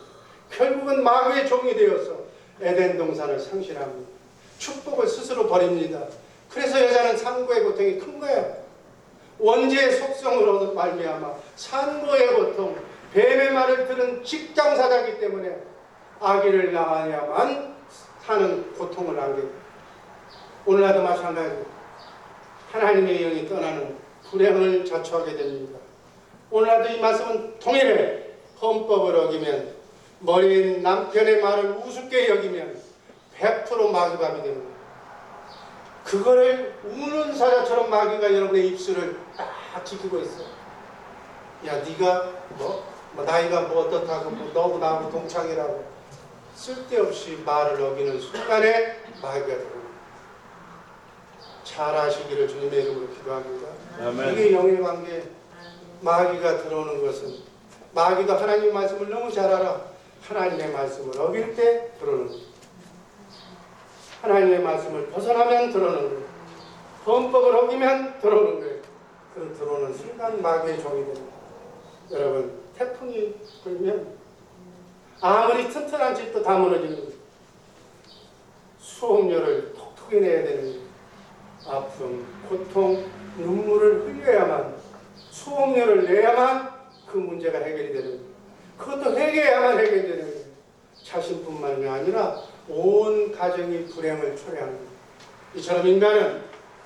결국은 마귀의 종이 되어서 에덴 동산을 상실합니다. 축복을 스스로 버립니다. 그래서 여자는 산고의 고통이 큰 거예요. 원죄의 속성으로 말미암아 산고의 고통, 뱀의 말을 들은 직장사자이기 때문에 아기를 낳아야만 사는 고통을 안게 됩니다. 오늘날도 마찬가지로 하나님의 영이 떠나는 불행을 자초하게 됩니다. 오늘날도 이 말씀은 동일해. 헌법을 어기면 머리인 남편의 말을 우습게 여기면 100% 마귀밥이 됩니다. 그거를 우는 사자처럼 마귀가 여러분의 입술을 딱 지키고 있어. 야, 네가 뭐 나이가 뭐 어떻다고 뭐 너하고 나하고 동창이라고 쓸데없이 말을 어기는 순간에 마귀가 들어옵니다. 잘하시기를 주님의 이름으로 기도합니다. 아멘. 이게 영의 관계. 마귀가 들어오는 것은 마귀도 하나님의 말씀을 너무 잘 알아. 하나님의 말씀을 어길 때 들어오는 거예요. 하나님의 말씀을 벗어나면 들어오는 거예요. 헌법을 어기면 들어오는 거예요. 그 들어오는 순간 마귀의 종이 됩니다. 여러분, 태풍이 불면 아무리 튼튼한 집도 다 무너지는 거예요. 수업료를 톡톡히 내야 되는 거예요. 아픔, 고통, 눈물을 흘려야만 수업료를 내야만 그 문제가 해결이 되는 거예요. 그것도 회개해야만 해결이 되는 거예요. 자신뿐만이 아니라 온 가정이 불행을 초래하는 거예요. 이처럼 인간은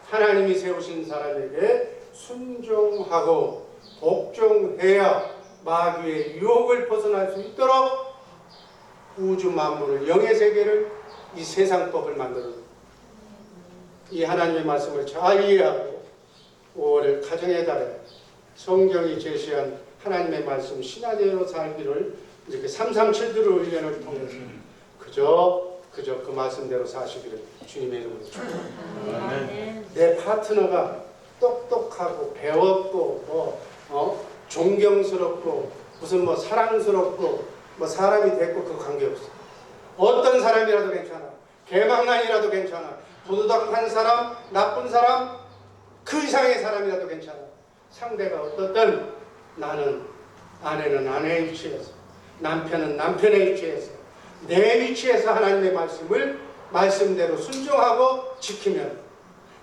하나님이 세우신 사람에게 순종하고 복종해야 마귀의 유혹을 벗어날 수 있도록 우주 만물을 영의 세계를 이 세상법을 만들어요. 이 하나님의 말씀을 잘 이해하고 5월을 가정의 달에 성경이 제시한 하나님의 말씀 신화대로 살기를 이렇게 337드루 훈련을 통해서 그저 그 말씀대로 사시기를 주님의 이름으로 축복합니다. 아멘. 내 파트너가 똑똑하고 배웠고 존경스럽고 무슨 사랑스럽고 사람이 됐고 그 관계없어. 어떤 사람이라도 괜찮아. 개망난이라도 괜찮아. 부도덕한 사람, 나쁜 사람, 그 이상의 사람이라도 괜찮아. 상대가 어떻든 나는 아내는 아내의 위치에서 남편은 남편의 위치에서 내 위치에서 하나님의 말씀을 말씀대로 순종하고 지키면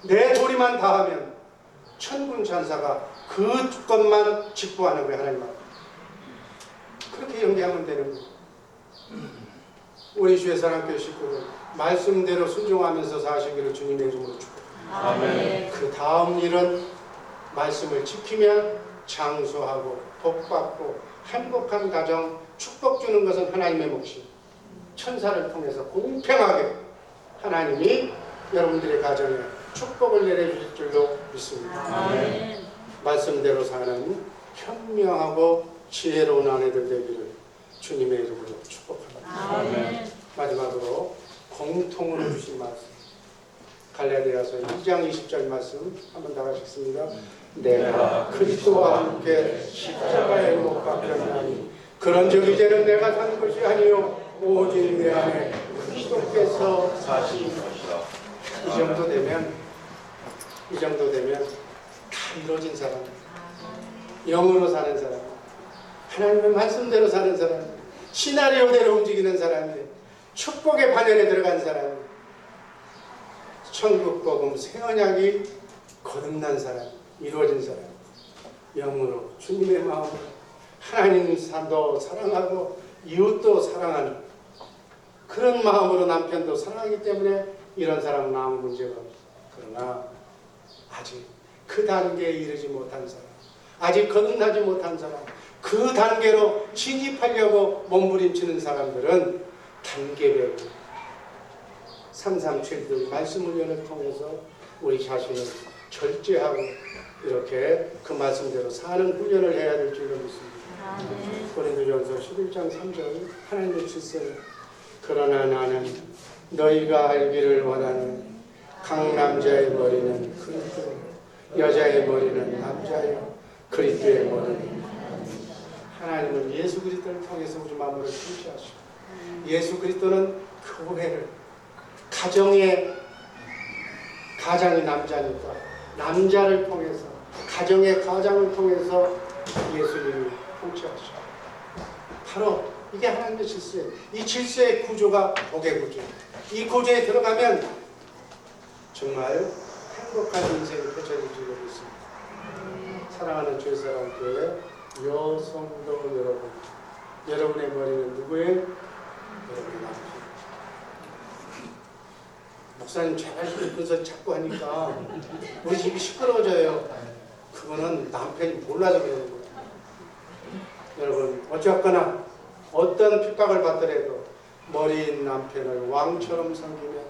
내 도리만 다하면 천군 천사가 그 것만 직보하는 거예요. 하나님 말. 그렇게 연기하면 되는 거예요. 우리 주의 사랑교회 식구들 말씀대로 순종하면서 사시기를 주님의 이름으로 축복합니다. 아멘. 그 다음 일은 말씀을 지키면 장수하고 복받고 행복한 가정 축복 주는 것은 하나님의 몫이 천사를 통해서 공평하게 하나님이 여러분들의 가정에 축복을 내려주실 줄로 믿습니다. 아멘. 말씀대로 사는 현명하고 지혜로운 아내들 되기를 주님의 이름으로 축복합니다. 아멘. 마지막으로 공통으로 주신 말씀 갈라디아서 2장 20절 말씀 한번 다 하시겠습니다. 내가 그리스도와 함께 십자가에 못 박혔나니 그런즉 이제는 내가 사는 것이 아니요 오직 내 안에 그리스도께서 사시는 것이다. 이 정도 되면 다 이루어진 사람, 영으로 사는 사람, 하나님의 말씀대로 사는 사람, 시나리오대로 움직이는 사람이 축복의 반열에 들어간 사람, 천국복음 새 언약이 거듭난 사람, 이루어진 사람, 영으로 주님의 마음으로 하나님 도 사랑하고 이웃도 사랑하는 그런 마음으로 남편도 사랑하기 때문에 이런 사람은 아무 문제가 없어. 그러나 아직 그 단계에 이르지 못한 사람, 아직 거듭나지 못한 사람, 그 단계로 진입하려고 몸부림치는 사람들은 단계별로 337들 말씀 훈련을 통해서 우리 자신을 절제하고 이렇게 그 말씀대로 사는 훈련을 해야 될 줄로 믿습니다. 고린도전서 11장 3절 하나님의 질서는 그러나 나는 너희가 알기를 원하는 각 남자의 머리는 그리스도, 여자의 머리는 남자요, 그리스도의 머리는 하나님은 예수 그리스도를 통해서 우리 마음을 통치하시고 예수 그리스도는 교회를 가장이 남자니까 남자를 통해서 가정의 가장을 통해서 예수님이 통치하시고 바로 이게 하나님의 질서예요. 이 질서의 구조가 복의 구조. 이 구조에 들어가면 정말 행복한 인생이 펼쳐질 줄로 믿습니다. 사랑하는 주의사랑 교회 여성도 여러분의 머리는 누구예요? 여러분의 남편. 목사님 제발 그래서 자꾸 하니까 우리 집이 시끄러워져요. 그거는 남편이 몰라서 그러는 거예요. 여러분 어쨌거나 어떤 핍박을 받더라도 머리인 남편을 왕처럼 섬기면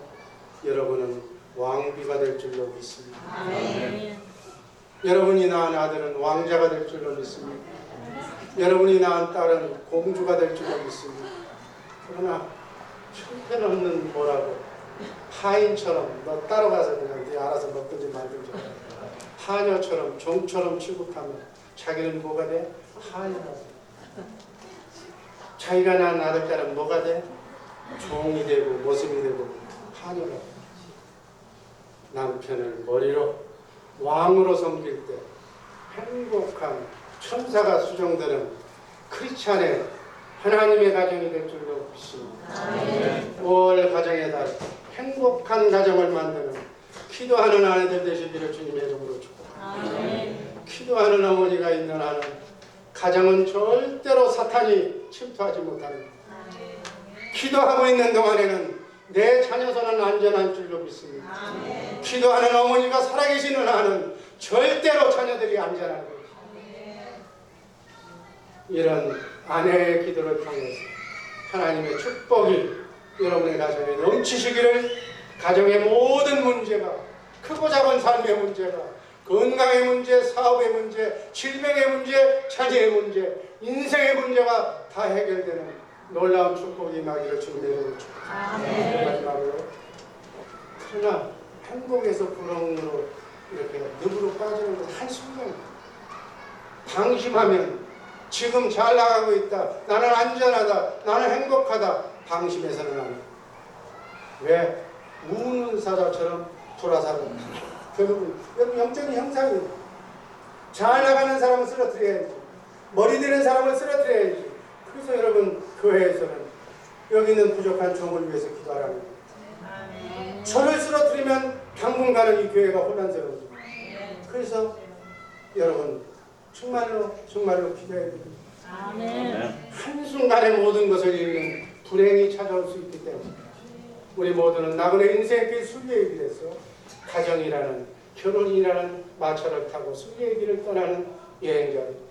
여러분은 왕비가 될 줄로 믿습니다. 여러분이 낳은 아들은 왕자가 될 줄로 믿습니다. 여러분이 낳은 딸은 공주가 될 줄로 믿습니다. 그러나 형편없는 뭐라고 하인처럼 너 따라가서 그냥 네 알아서 먹든지 말든지 하녀처럼 종처럼 취급하면 자기는 뭐가 돼? 하녀가 돼. 자기가 낳은 아들 딸은 뭐가 돼? 종이 되고 모습이 되고 하녀가 돼. 남편을 머리로 왕으로 섬길 때 행복한 천사가 수종되는 크리스찬의 하나님의 가정이 될 줄로 믿습니다. 5월 가정의 달 행복한 가정을 만드는 기도하는 아내들 되시기를 주님의 이름으로 축복합니다. 기도하는 어머니가 있는 한은 가정은 절대로 사탄이 침투하지 못합니다. 기도하고 있는 동안에는 내 자녀선은 안전한 줄로 믿습니다. 기도하는 어머니가 살아계시는 한은 절대로 자녀들이 안전하고 이런 아내의 기도를 통해서 하나님의 축복이 여러분의 가정에 넘치시기를 가정의 모든 문제가 크고 작은 삶의 문제가 건강의 문제, 사업의 문제, 질병의 문제, 자녀의 문제, 인생의 문제가 다 해결되는 놀라운 축복이 임하기를 주님의 이름으로 축복합니다. 마지막으로 그러나 행복에서 불행으로 이렇게 늪으로 빠지는 것은 한순간입니다. 방심하면 지금 잘 나가고 있다. 나는 안전하다. 나는 행복하다. 방심해서는 안 돼. 왜? 우는 사자처럼 돌아서는 결국은 여러분 영적인 형상이에요. 잘 나가는 사람을 쓰러뜨려야지. 머리 되는 사람을 쓰러뜨려야지. 그래서 여러분 교회에서는 여기 있는 부족한 종을 위해서 기도하랍니다. 저를 쓰러뜨리면 당분간은 이 교회가 혼란스러워집니다. 그래서 여러분 정말로 기도해야 됩니다. 한순간에 모든 것을 잃는 불행이 찾아올 수 있기 때문에 우리 모두는 나그네 인생의 길 순례의 길에서 가정이라는 결혼이라는 마차를 타고 순례의 길을 떠나는 여행자입니다.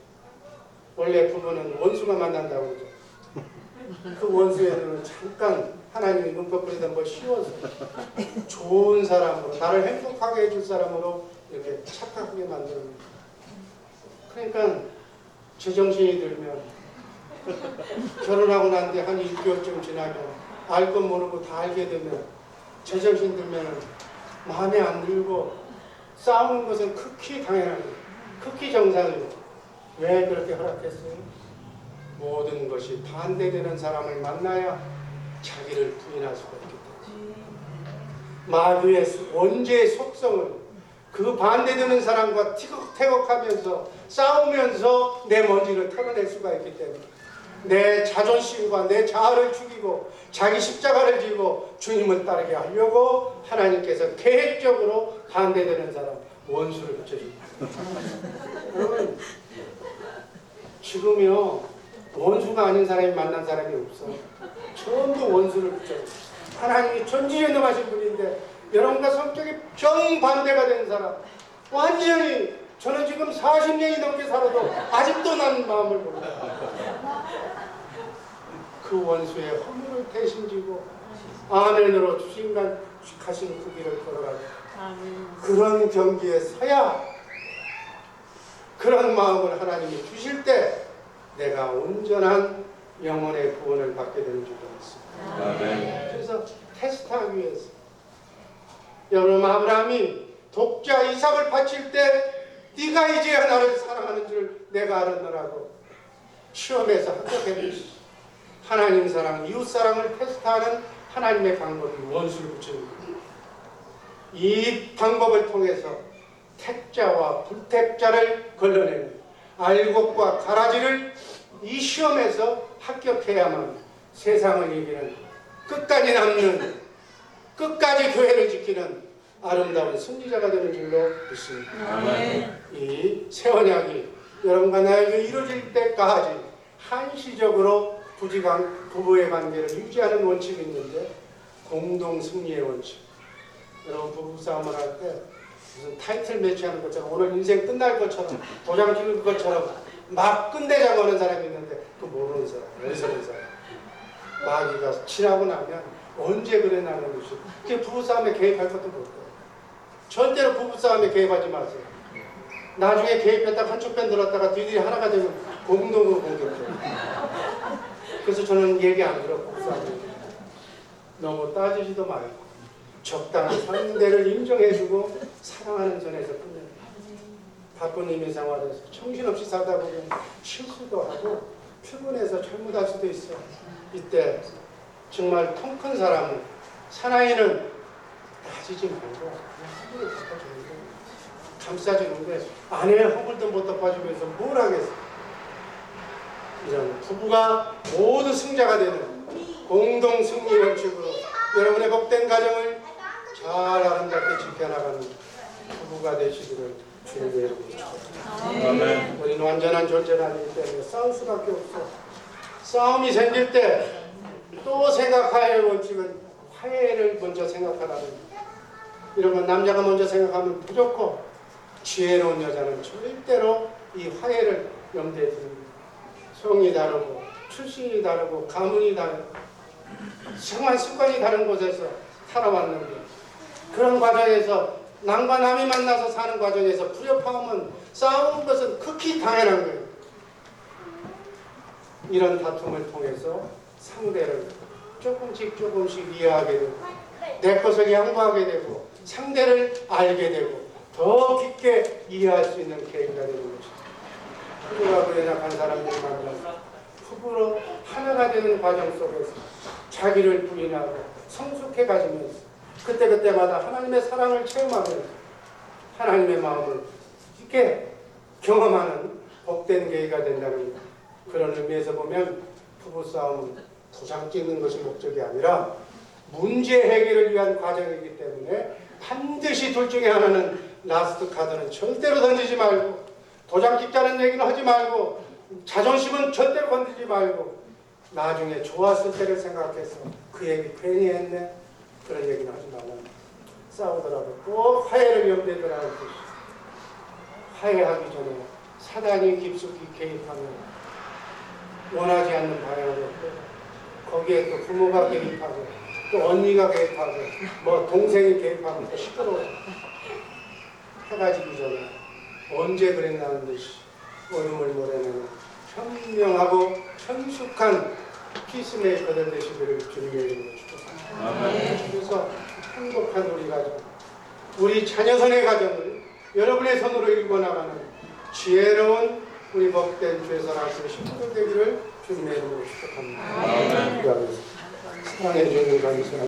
원래 부부는 원수가 만난다고 그러죠. 그 원수에는 잠깐 하나님이 눈꺼 뿌리던 걸 씌워서 좋은 사람으로 나를 행복하게 해줄 사람으로 이렇게 착하게 만드는 거예요. 그러니까 제정신이 들면 결혼하고 난 뒤에 한 6개월쯤 지나면 알 것 모르고 다 알게 되면 제정신 들면 마음에 안 들고 싸우는 것은 극히 당연한 거예요. 극히 정상이에요. 왜 그렇게 허락했어요? 모든 것이 반대되는 사람을 만나야 자기를 부인할 수가 있기 때문에 마귀의 원죄의 속성을 그 반대되는 사람과 티격태격하면서 싸우면서 내 먼지를 털어낼 수가 있기 때문에 내 자존심과 내 자아를 죽이고 자기 십자가를 지고 주님을 따르게 하려고 하나님께서 계획적으로 반대되는 사람 원수를 붙여줍니다. 여러분 지금요 원수가 아닌 사람이 만난 사람이 없어. 전부 원수를 붙여요. 하나님이 전지전능하신 분인데 여러분과 성격이 정반대가 된 사람, 완전히 저는 지금 40년이 넘게 살아도 아직도 난 마음을 몰라요. 그 원수의 허물을 대신 지고 아멘으로 주신간 가신 그 길을 걸어가고 그런 경기에 서야 그런 마음을 하나님이 주실 때 내가 온전한 영혼의 구원을 받게 되는 줄로 믿습니다. 아멘. 그래서 테스트하기 위해서 여러분 아브라함이 독자 이삭을 바칠 때 네가 이제야 나를 사랑하는 줄 내가 알았노라고 시험에서 합격했듯이 하나님 사랑, 이웃 사랑을 테스트하는 하나님의 방법이 원수를 붙이는 거예요. 이 방법을 통해서 택자와 불택자를 걸러내는 알곡과 가라지를 이 시험에서 합격해야만 세상을 이기는 끝까지 남는 끝까지 교회를 지키는 아름다운 승리자가 되는 줄로 믿습니다. 아멘. 이 새 언약이 여러분과 나에게 이루어질 때까지 한시적으로 부부의 관계를 유지하는 원칙이 있는데 공동 승리의 원칙. 여러분 부부싸움을 할 때 무슨 타이틀 매치하는 것처럼 오늘 인생 끝날 것처럼 도장 찍을 것처럼 막 끝내자고 하는 사람이 있는데 그 모르는 사람, 어리석은 사람. 마귀가 지나고 나면 언제 그래 나는 것이 그게 부부싸움에 개입할 것도 못해요. 절대로 부부싸움에 개입하지 마세요. 나중에 개입했다가 한쪽 편 들었다가 뒤들이 하나가 되면 공동으로 공격해요. 그래서 저는 얘기 안 들어. 부부싸움 너무 따지지도 말고 적당한 상대를 인정해주고 사랑하는 선에서 끝내요. 바쁜 의미 생활에서 정신없이 살다 보면 실수도 하고 피곤해서 잘못할 수도 있어. 이때 정말 통 큰 사람은 사나이는 따지지 말고 허물을 덮어주는 거예요. 감싸주는데 아내의 허물도 못 덮어주면서 뭘 하겠어. 이런 부부가 모두 승자가 되는 공동 승리 원칙으로 여러분의 복된 가정을 잘 아름답게 지켜나가는 부부가 되시기를 주님의 이름으로 축원합니다. 아멘. 우리는 완전한 존재가 아니기 때문에 싸울 수밖에 없어. 싸움이 생길 때 또 생각할 원칙은 화해를 먼저 생각하라는 거예요. 이러면 남자가 먼저 생각하면 부족고 지혜로운 여자는 절대로 이 화해를 염두에 두는 거예요. 성이 다르고 출신이 다르고 가문이 다르고 생활 습관이 다른 곳에서 살아왔는데 그런 과정에서 남과 남이 만나서 사는 과정에서 불협화음은 싸우는 것은 극히 당연한 거예요. 이런 다툼을 통해서 상대를 조금씩 이해하게 되고 내 것을 양보하게 되고 상대를 알게 되고 더 깊게 이해할 수 있는 계기가 되는 것입니다. 부부라고 연약한 사람들이 만나서 부부로 하나가 되는 과정 속에서 자기를 부인하고 성숙해 가지면서 그때그때마다 하나님의 사랑을 체험하면서 하나님의 마음을 깊게 경험하는 복된 계기가 된다는 그런 의미에서 보면 부부싸움은 도장 찍는 것이 목적이 아니라 문제 해결을 위한 과정이기 때문에 반드시 둘 중에 하나는 라스트 카드는 절대로 던지지 말고 도장 찍자는 얘기는 하지 말고 자존심은 절대로 건드리지 말고 나중에 좋았을 때를 생각해서 그 얘기 괜히 했네 그런 얘기는 하지 말라. 싸우더라도 꼭 화해를 염두에 두라는 뜻이죠. 화해하기 전에 사단이 깊숙이 개입하면 원하지 않는 방향으로 거기에 또 부모가 개입하고 또 언니가 개입하고 뭐 동생이 개입하고 또 시끄러워요. 해가지기 전에 언제 그랬나는 듯이 얼음을 몰아내는 현명하고 현숙한 피스메이커들 되시기를 주님의 이름으로 축복합니다. 그래서 행복한 우리 가정, 우리 자녀선의 가정을 여러분의 손으로 일궈나가는 지혜로운 우리 복된 주에서 나신 식구들 되기를 주님의 이름으로 축복합니다. 기도하겠습니다. 사랑해 주는 감사